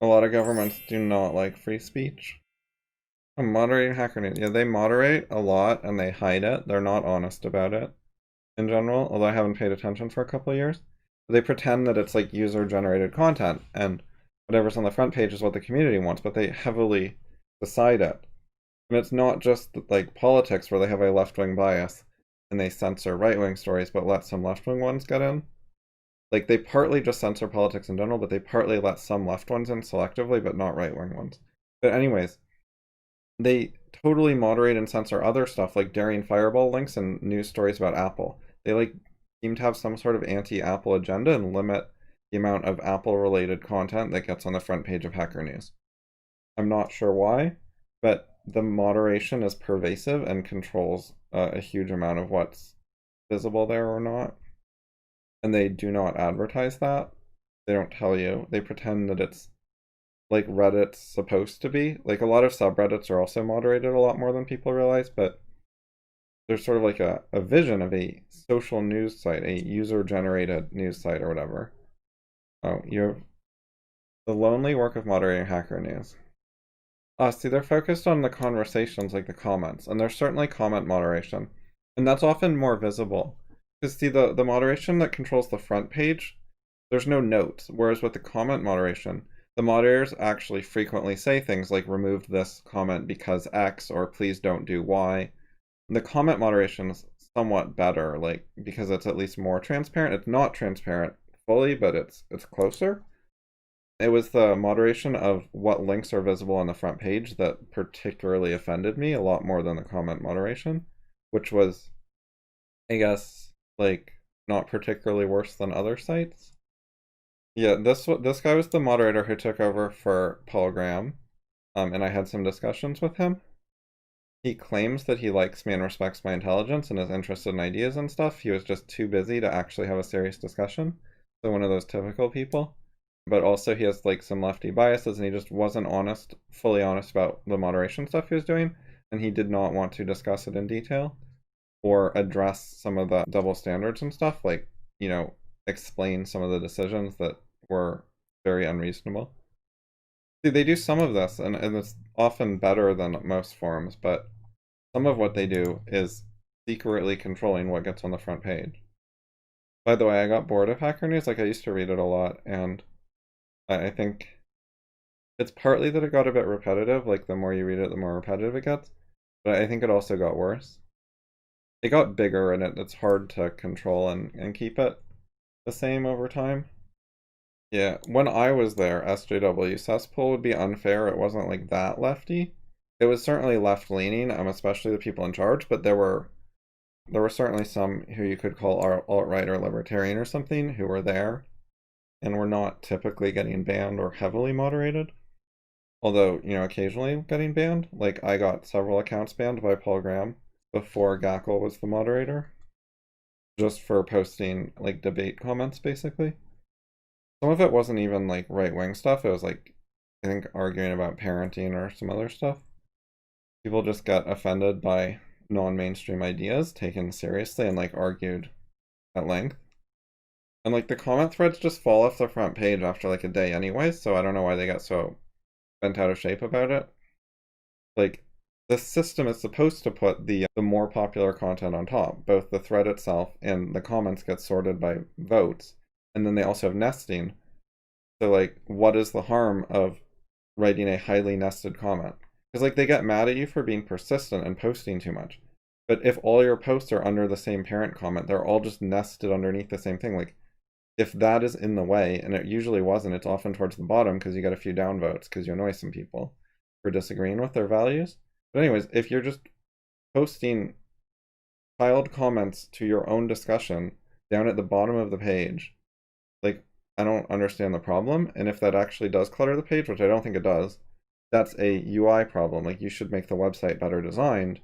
A lot of governments do not like free speech. Moderating Hacker News. Yeah, they moderate a lot and they hide it. They're not honest about it in general, although I haven't paid attention for a couple of years. But they pretend that it's like user-generated content and whatever's on the front page is what the community wants, but they heavily decide it. And it's not just like politics where they have a left-wing bias and they censor right-wing stories but let some left-wing ones get in. Like they partly just censor politics in general, but they partly let some left ones in selectively, but not right-wing ones. But anyways, they totally moderate and censor other stuff like daring fireball links and news stories about Apple. They like seem to have some sort of anti-Apple agenda and limit the amount of Apple-related content that gets on the front page of Hacker News. I'm not sure why, but the moderation is pervasive and controls a huge amount of what's visible there or not. And they do not advertise that. They don't tell you. They pretend that it's like Reddit's supposed to be. Like a lot of subreddits are also moderated a lot more than people realize, but there's sort of like a vision of a social news site, a user-generated news site or whatever. Oh, you have the lonely work of moderating Hacker News. See, they're focused on the conversations, like the comments, and there's certainly comment moderation, and that's often more visible. Because see, the moderation that controls the front page, there's no notes, whereas with the comment moderation, the moderators actually frequently say things like remove this comment because X or please don't do Y. And the comment moderation is somewhat better, like because it's at least more transparent. It's not transparent fully, but it's closer. It was the moderation of what links are visible on the front page that particularly offended me a lot more than the comment moderation, which was, I guess, like not particularly worse than other sites. Yeah, this guy was the moderator who took over for Paul Graham, and I had some discussions with him. He claims that he likes me and respects my intelligence and is interested in ideas and stuff. He was just too busy to actually have a serious discussion. So one of those typical people. But also he has like some lefty biases and he just wasn't honest, fully honest about the moderation stuff he was doing, and he did not want to discuss it in detail or address some of the double standards and stuff, like, explain some of the decisions that were very unreasonable. See, they do some of this, and it's often better than most forums, but some of what they do is secretly controlling what gets on the front page. By the way, I got bored of Hacker News. Like, I used to read it a lot, and I think it's partly that it got a bit repetitive. Like, the more you read it, the more repetitive it gets. But I think it also got worse. It got bigger, and it's hard to control and keep it the same over time. Yeah, when I was there, SJW cesspool would be unfair. It wasn't like that lefty. It was certainly left-leaning, especially the people in charge, but there were certainly some who you could call alt-right or libertarian or something who were there and were not typically getting banned or heavily moderated. Although, occasionally getting banned. Like, I got several accounts banned by Paul Graham before Gackle was the moderator, just for posting, like, debate comments, basically. Some of it wasn't even like right-wing stuff. It was like, I think, arguing about parenting or some other stuff. People just got offended by non-mainstream ideas taken seriously and like argued at length. And like the comment threads just fall off the front page after like a day anyway, so I don't know why they got so bent out of shape about it. Like, the system is supposed to put the more popular content on top. Both the thread itself and the comments get sorted by votes. And then they also have nesting. So, like, what is the harm of writing a highly nested comment? Because, like, they get mad at you for being persistent and posting too much. But if all your posts are under the same parent comment, they're all just nested underneath the same thing. Like, if that is in the way, and it usually wasn't, it's often towards the bottom because you get a few downvotes because you annoy some people for disagreeing with their values. But anyways, if you're just posting filed comments to your own discussion down at the bottom of the page, like, I don't understand the problem. And if that actually does clutter the page, which I don't think it does, that's a UI problem. Like, you should make the website better designed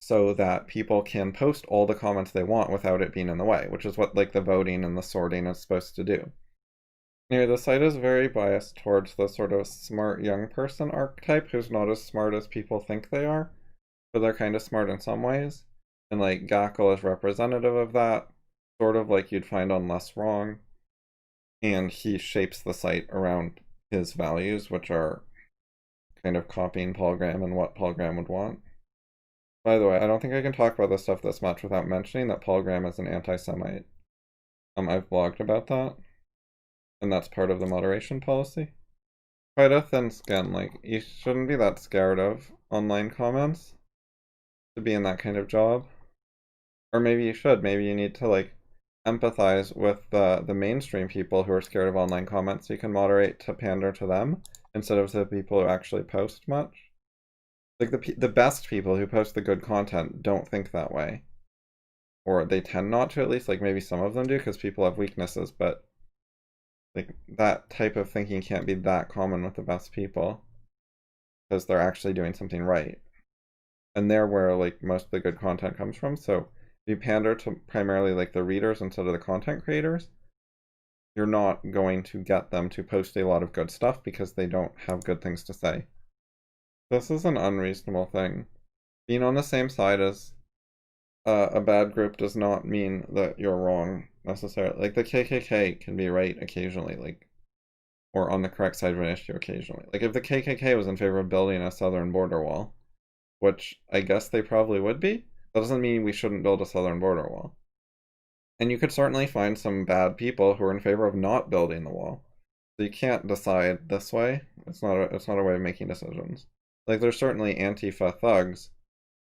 so that people can post all the comments they want without it being in the way, which is what like the voting and the sorting is supposed to do. Anyway, the site is very biased towards the sort of smart young person archetype who's not as smart as people think they are, but they're kind of smart in some ways. And like Gackle is representative of that, sort of like you'd find on Less Wrong. And he shapes the site around his values, which are kind of copying Paul Graham and what Paul Graham would want. By the way, I don't think I can talk about this stuff this much without mentioning that Paul Graham is an anti-Semite. I've blogged about that, and that's part of the moderation policy. Quite a thin skin, like, you shouldn't be that scared of online comments to be in that kind of job. Or maybe you should, maybe you need to, like, empathize with the mainstream people who are scared of online comments so you can moderate to pander to them instead of the people who actually post much. Like, the best people who post the good content don't think that way. Or they tend not to, at least. Like, maybe some of them do because people have weaknesses, but like, that type of thinking can't be that common with the best people because they're actually doing something right. And they're where, like, most of the good content comes from. So if you pander to primarily, like, the readers instead of the content creators, you're not going to get them to post a lot of good stuff because they don't have good things to say. This is an unreasonable thing. Being on the same side as a bad group does not mean that you're wrong necessarily. Like, the KKK can be right occasionally, like, or on the correct side of an issue occasionally. Like, if the KKK was in favor of building a southern border wall, which I guess they probably would be, that doesn't mean we shouldn't build a southern border wall. And you could certainly find some bad people who are in favor of not building the wall. So you can't decide this way. It's not a way of making decisions. Like, there's certainly Antifa thugs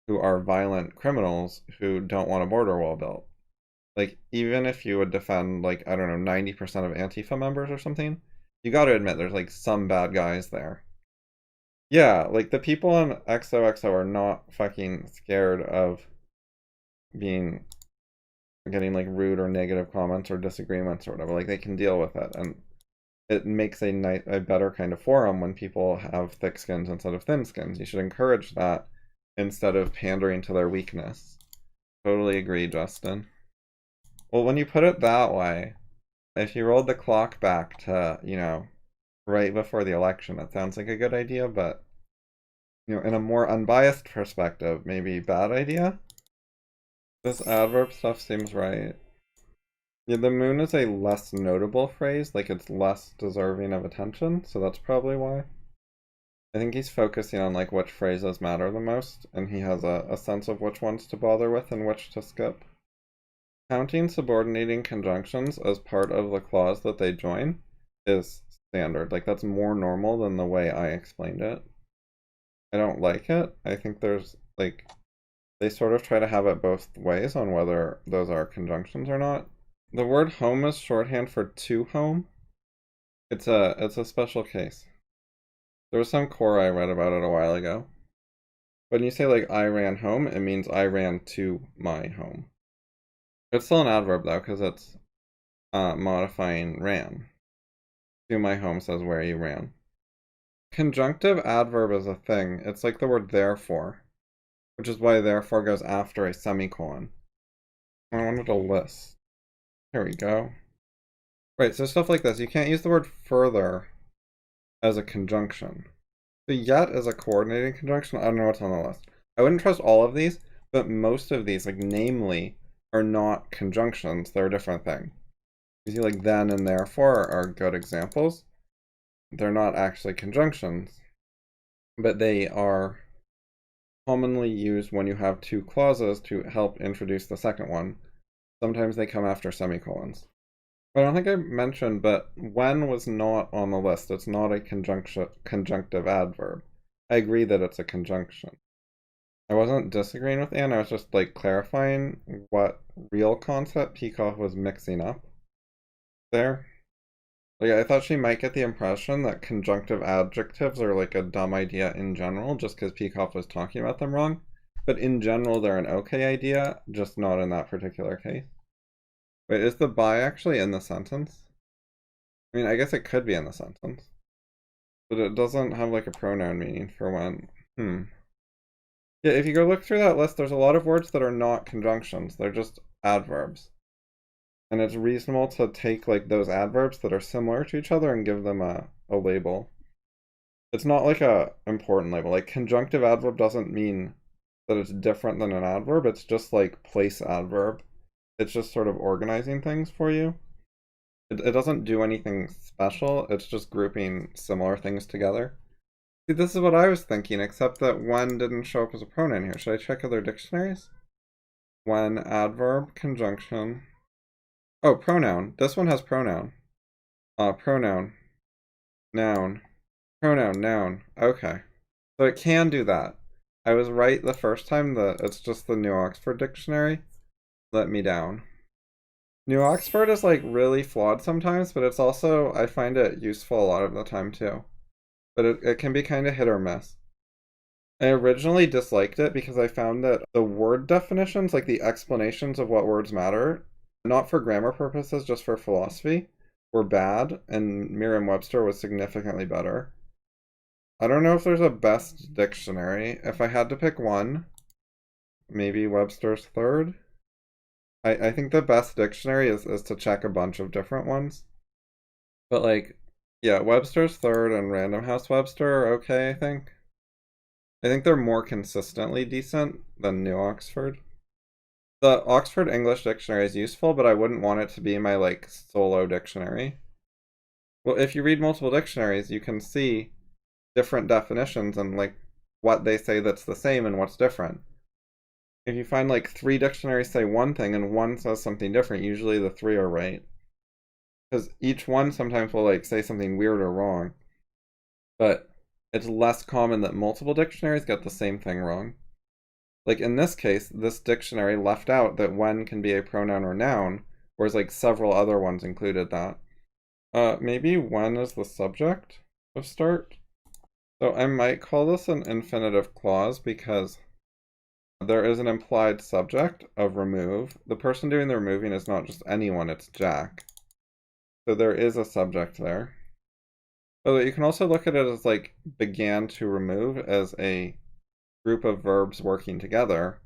who are violent criminals who don't want a border wall built. Like, even if you would defend, like, I don't know, 90% of Antifa members or something, you gotta admit there's, like, some bad guys there. Yeah, like, the people on XOXO are not fucking scared of getting, like, rude or negative comments or disagreements or whatever. Like, they can deal with it, and it makes a better kind of forum when people have thick skins instead of thin skins. You should encourage that instead of pandering to their weakness. Totally agree, Justin. Well, when you put it that way, if you rolled the clock back to, you know, right before the election, it sounds like a good idea, but, you know, in a more unbiased perspective, maybe bad idea? This adverb stuff seems right. Yeah, the moon is a less notable phrase, like it's less deserving of attention, so that's probably why. I think he's focusing on, like, which phrases matter the most, and he has a sense of which ones to bother with and which to skip. Counting subordinating conjunctions as part of the clause that they join is standard. Like, that's more normal than the way I explained it. I don't like it. I think there's, like, they sort of try to have it both ways on whether those are conjunctions or not. The word home is shorthand for to home. It's a special case. There was some core I read about it a while ago. When you say, like, I ran home, it means I ran to my home. It's still an adverb, though, because it's modifying ran. To my home says where you ran. Conjunctive adverb is a thing. It's like the word therefore, which is why therefore goes after a semicolon. I wanted a list. Here we go. Right, so stuff like this. You can't use the word further as a conjunction. So yet is a coordinating conjunction. I don't know what's on the list. I wouldn't trust all of these, but most of these, like, namely, are not conjunctions. They're a different thing. You see, like, then and therefore are good examples. They're not actually conjunctions, but they are commonly used when you have two clauses to help introduce the second one. Sometimes they come after semicolons. I don't think I mentioned, but when was not on the list. It's not a conjunctive adverb. I agree that it's a conjunction. I wasn't disagreeing with Anne, I was just, like, clarifying what real concept Peikoff was mixing up there. Like, I thought she might get the impression that conjunctive adjectives are, like, a dumb idea in general, just because Peikoff was talking about them wrong. But in general, they're an okay idea, just not in that particular case. Wait, is the by actually in the sentence? I mean, I guess it could be in the sentence. But it doesn't have, like, a pronoun meaning for when. Yeah, if you go look through that list, there's a lot of words that are not conjunctions. They're just adverbs. And it's reasonable to take, like, those adverbs that are similar to each other and give them a label. It's not like a important label. Like, conjunctive adverb doesn't mean that it's different than an adverb. It's just like place adverb. It's just sort of organizing things for you. It doesn't do anything special, it's just grouping similar things together. See, this is what I was thinking, except that when didn't show up as a pronoun here. Should I check other dictionaries? When, adverb, conjunction. Oh, pronoun. This one has pronoun. Pronoun. Noun. Pronoun, noun. Okay. So it can do that. I was right the first time that it's just the New Oxford Dictionary let me down. New Oxford is like really flawed sometimes, but it's also, I find it useful a lot of the time too. But it can be kind of hit or miss. I originally disliked it because I found that the word definitions, like the explanations of what words matter, not for grammar purposes, just for philosophy, were bad, and Merriam-Webster was significantly better. I don't know if there's a best dictionary. If I had to pick one, maybe Webster's third. I think the best dictionary is to check a bunch of different ones. But like, yeah, Webster's third and Random House Webster are okay, I think. I think they're more consistently decent than New Oxford. The Oxford English Dictionary is useful, but I wouldn't want it to be my like solo dictionary. Well, if you read multiple dictionaries, you can see different definitions and like what they say that's the same and what's different. If you find like 3 dictionaries say one thing and one says something different, usually the 3 are right. Because each one sometimes will like say something weird or wrong. But it's less common that multiple dictionaries get the same thing wrong. Like in this case, this dictionary left out that when can be a pronoun or noun, whereas like several other ones included that. Maybe when is the subject of start? So I might call this an infinitive clause because there is an implied subject of remove. The person doing the removing is not just anyone, it's Jack. So there is a subject there. So you can also look at it as like began to remove as a group of verbs working together,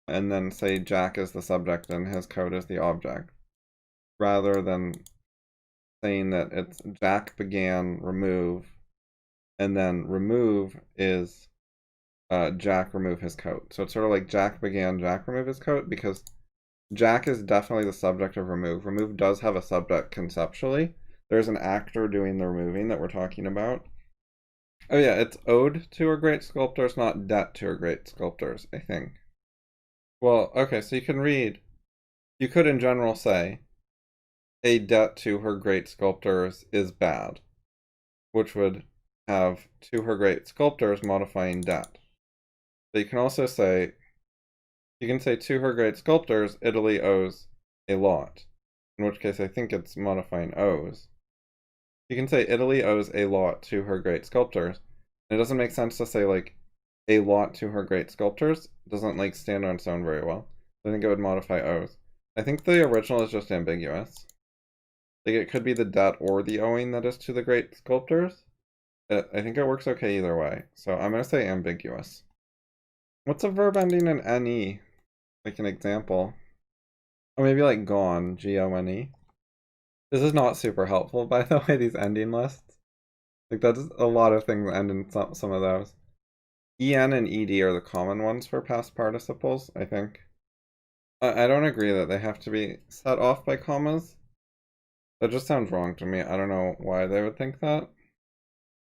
and then say Jack is the subject and his code is the object, rather than saying that it's Jack began remove, and then remove is Jack remove his coat. So it's sort of like Jack began Jack remove his coat, because Jack is definitely the subject of remove. Remove does have a subject conceptually. There's an actor doing the removing that we're talking about. Oh yeah, it's ode to her great sculptors, not debt to her great sculptors, I think. Well, okay, so you could in general say, a debt to her great sculptors is bad, which would have to her great sculptors modifying debt. But you can also say, to her great sculptors, Italy owes a lot, in which case I think it's modifying owes. You can say Italy owes a lot to her great sculptors. It doesn't make sense to say like a lot to her great sculptors. It doesn't like stand on its own very well. I think it would modify owes. I think the original is just ambiguous. Like it could be the debt or the owing that is to the great sculptors. I think it works okay either way. So I'm gonna say ambiguous. What's a verb ending in NE? Like an example. Or maybe like gone, G-O-N-E. This is not super helpful, by the way, these ending lists. Like that's a lot of things end in some of those. En and ed are the common ones for past participles, I think. I don't agree that they have to be set off by commas. That just sounds wrong to me. I don't know why they would think that.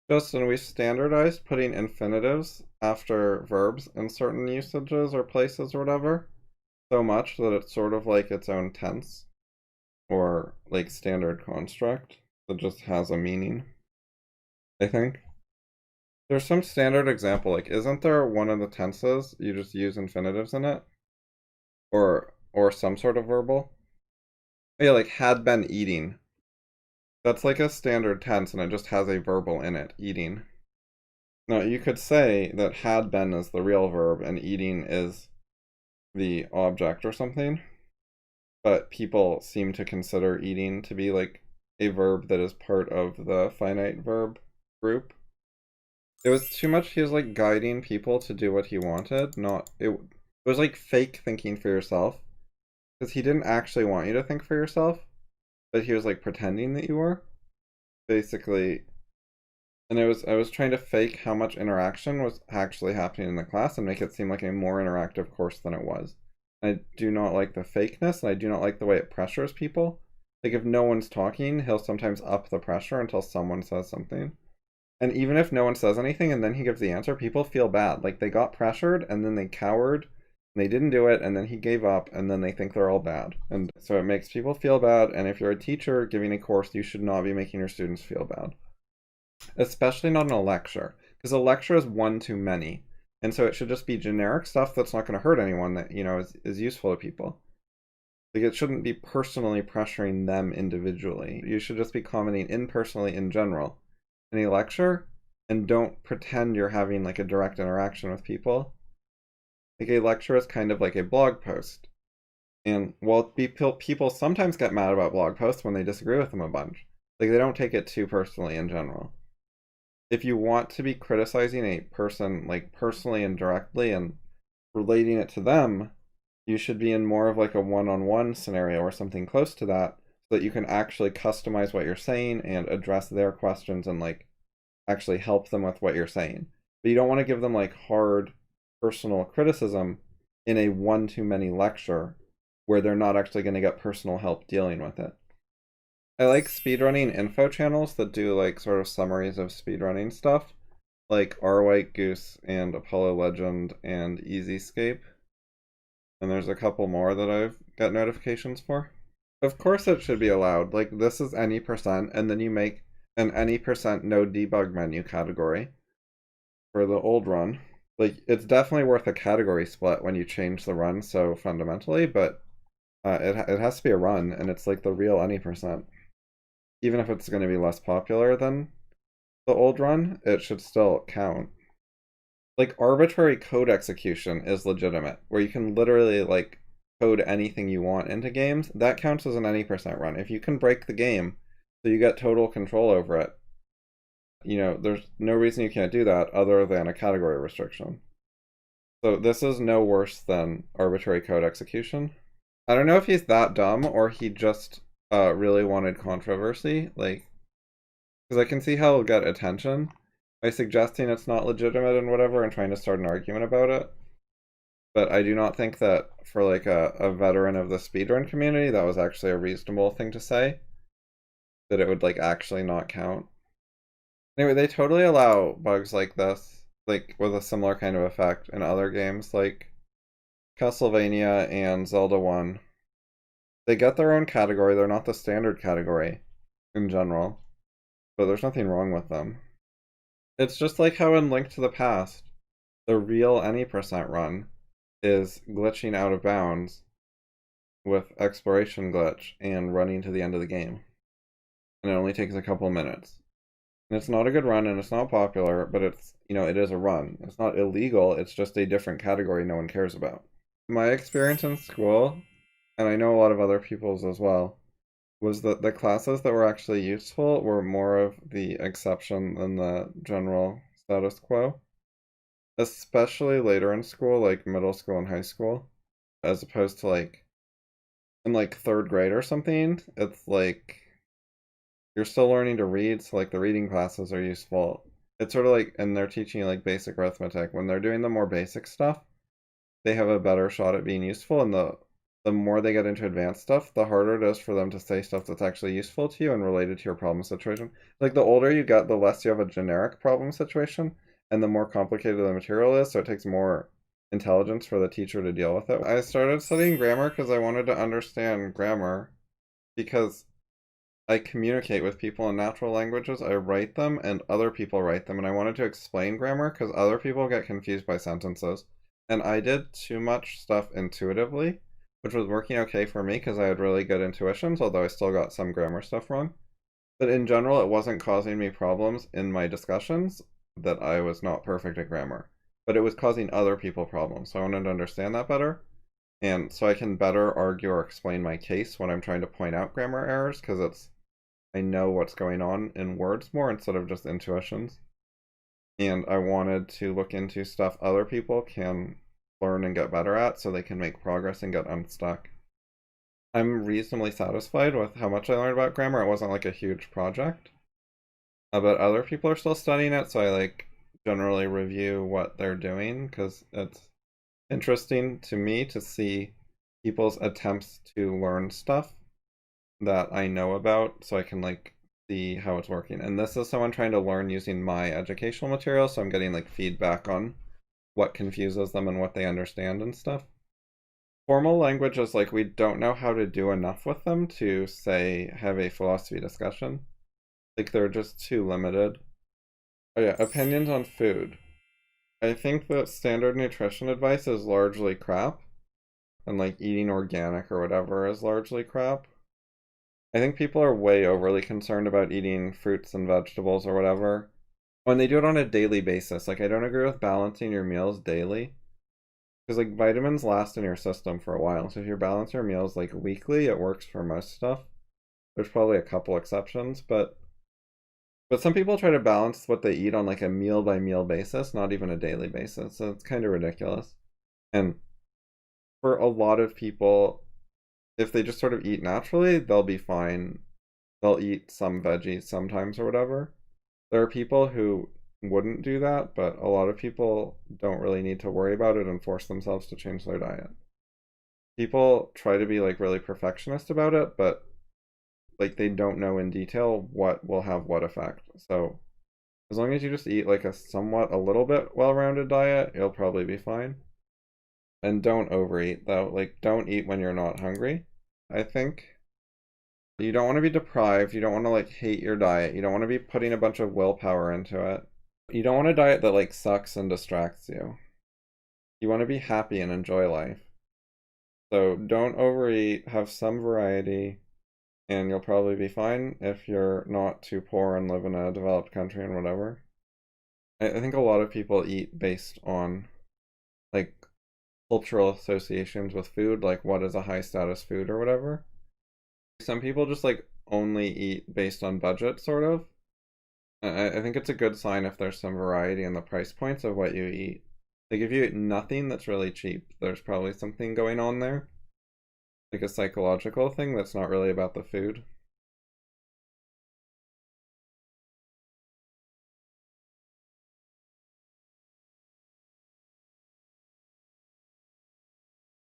Justin, we standardized putting infinitives after verbs in certain usages or places or whatever so much that it's sort of like its own tense or like standard construct that just has a meaning, I think. There's some standard example, like isn't there one of the tenses you just use infinitives in it? Or some sort of verbal? Yeah, like had been eating. That's like a standard tense and it just has a verbal in it, eating. Now, you could say that had been is the real verb and eating is the object or something, but people seem to consider eating to be like a verb that is part of the finite verb group. It was too much, he was like guiding people to do what he wanted, it was like fake thinking for yourself, because he didn't actually want you to think for yourself, but he was like pretending that you were, basically. And I was trying to fake how much interaction was actually happening in the class and make it seem like a more interactive course than it was. I do not like the fakeness, and I do not like the way it pressures people. Like if no one's talking, he'll sometimes up the pressure until someone says something. And even if no one says anything and then he gives the answer, people feel bad. Like they got pressured and then they cowered, and they didn't do it, and then he gave up, and then they think they're all bad. And so it makes people feel bad, and if you're a teacher giving a course, you should not be making your students feel bad. Especially not in a lecture, because a lecture is one too many. And so it should just be generic stuff that's not going to hurt anyone that, is useful to people. Like it shouldn't be personally pressuring them individually. You should just be commenting impersonally in general in a lecture, and don't pretend you're having like a direct interaction with people. Like a lecture is kind of like a blog post. And while people sometimes get mad about blog posts when they disagree with them a bunch, like they don't take it too personally in general. If you want to be criticizing a person like personally and directly and relating it to them, you should be in more of like a one-on-one scenario or something close to that, so that you can actually customize what you're saying and address their questions and like actually help them with what you're saying. But you don't want to give them like hard personal criticism in a one-to-many lecture where they're not actually going to get personal help dealing with it. I like speedrunning info channels that do like sort of summaries of speedrunning stuff, like R White Goose and Apollo Legend and Easyscape. And there's a couple more that I've got notifications for. Of course it should be allowed. Like this is any percent, and then you make an any percent no debug menu category for the old run. Like it's definitely worth a category split when you change the run so fundamentally, but it has to be a run, and it's like the real any percent. Even if it's going to be less popular than the old run, it should still count. Like arbitrary code execution is legitimate, where you can literally like code anything you want into games. That counts as an any percent run. If you can break the game so you get total control over it, there's no reason you can't do that other than a category restriction. So this is no worse than arbitrary code execution. I don't know if he's that dumb or he just really wanted controversy, like, because I can see how he'll get attention by suggesting it's not legitimate and whatever and trying to start an argument about it. But I do not think that for like a veteran of the speedrun community, that was actually a reasonable thing to say, that it would like actually not count. Anyway, they totally allow bugs like this, like with a similar kind of effect in other games like Castlevania and Zelda 1. They get their own category, they're not the standard category in general, but there's nothing wrong with them. It's just like how in Link to the Past, the real any percent run is glitching out of bounds with exploration glitch and running to the end of the game. And it only takes a couple minutes. And it's not a good run and it's not popular, but it's, it is a run. It's not illegal, it's just a different category no one cares about. My experience in school, and I know a lot of other people's as well, was that the classes that were actually useful were more of the exception than the general status quo. Especially later in school, like middle school and high school, as opposed to like in like third grade or something. It's like you're still learning to read, so like the reading classes are useful. It's sort of like, and they're teaching you like basic arithmetic. When they're doing the more basic stuff, they have a better shot at being useful, and the more they get into advanced stuff, the harder it is for them to say stuff that's actually useful to you and related to your problem situation. Like the older you get, the less you have a generic problem situation, and the more complicated the material is, so it takes more intelligence for the teacher to deal with it. I started studying grammar because I wanted to understand grammar, because I communicate with people in natural languages. I write them and other people write them, and I wanted to explain grammar because other people get confused by sentences. And I did too much stuff intuitively, which was working okay for me because I had really good intuitions, although I still got some grammar stuff wrong. But in general, it wasn't causing me problems in my discussions that I was not perfect at grammar. But it was causing other people problems, so I wanted to understand that better. And so I can better argue or explain my case when I'm trying to point out grammar errors, because I know what's going on in words more instead of just intuitions. And I wanted to look into stuff other people can learn and get better at so they can make progress and get unstuck. I'm reasonably satisfied with how much I learned about grammar. It wasn't like a huge project. But other people are still studying it, so I like generally review what they're doing because it's interesting to me to see people's attempts to learn stuff that I know about so I can like see how it's working. And this is someone trying to learn using my educational material, so I'm getting like feedback on what confuses them and what they understand and stuff. Formal language is like we don't know how to do enough with them to say have a philosophy discussion. Like they're just too limited. Oh yeah, opinions on food. I think that standard nutrition advice is largely crap, and like eating organic or whatever is largely crap. I think people are way overly concerned about eating fruits and vegetables or whatever when they do it on a daily basis. Like I don't agree with balancing your meals daily because like vitamins last in your system for a while. So if you balance your meals like weekly, it works for most stuff. There's probably a couple exceptions, but some people try to balance what they eat on like a meal by meal basis, not even a daily basis. So it's kind of ridiculous. And for a lot of people, if they just sort of eat naturally, they'll be fine. They'll eat some veggies sometimes or whatever. There are people who wouldn't do that, but a lot of people don't really need to worry about it and force themselves to change their diet. People try to be like really perfectionist about it, but like they don't know in detail what will have what effect. So as long as you just eat like a little bit well-rounded diet, you'll probably be fine. And don't overeat though. Like don't eat when you're not hungry, I think. You don't want to be deprived. You don't want to like hate your diet. You don't want to be putting a bunch of willpower into it. You don't want a diet that like sucks and distracts you. You want to be happy and enjoy life. So don't overeat, have some variety, and you'll probably be fine if you're not too poor and live in a developed country and whatever. I think a lot of people eat based on like cultural associations with food, like what is a high status food or whatever. Some people just like only eat based on budget, sort of. I think it's a good sign if there's some variety in the price points of what you eat. Like if you eat nothing that's really cheap, there's probably something going on there. Like a psychological thing that's not really about the food.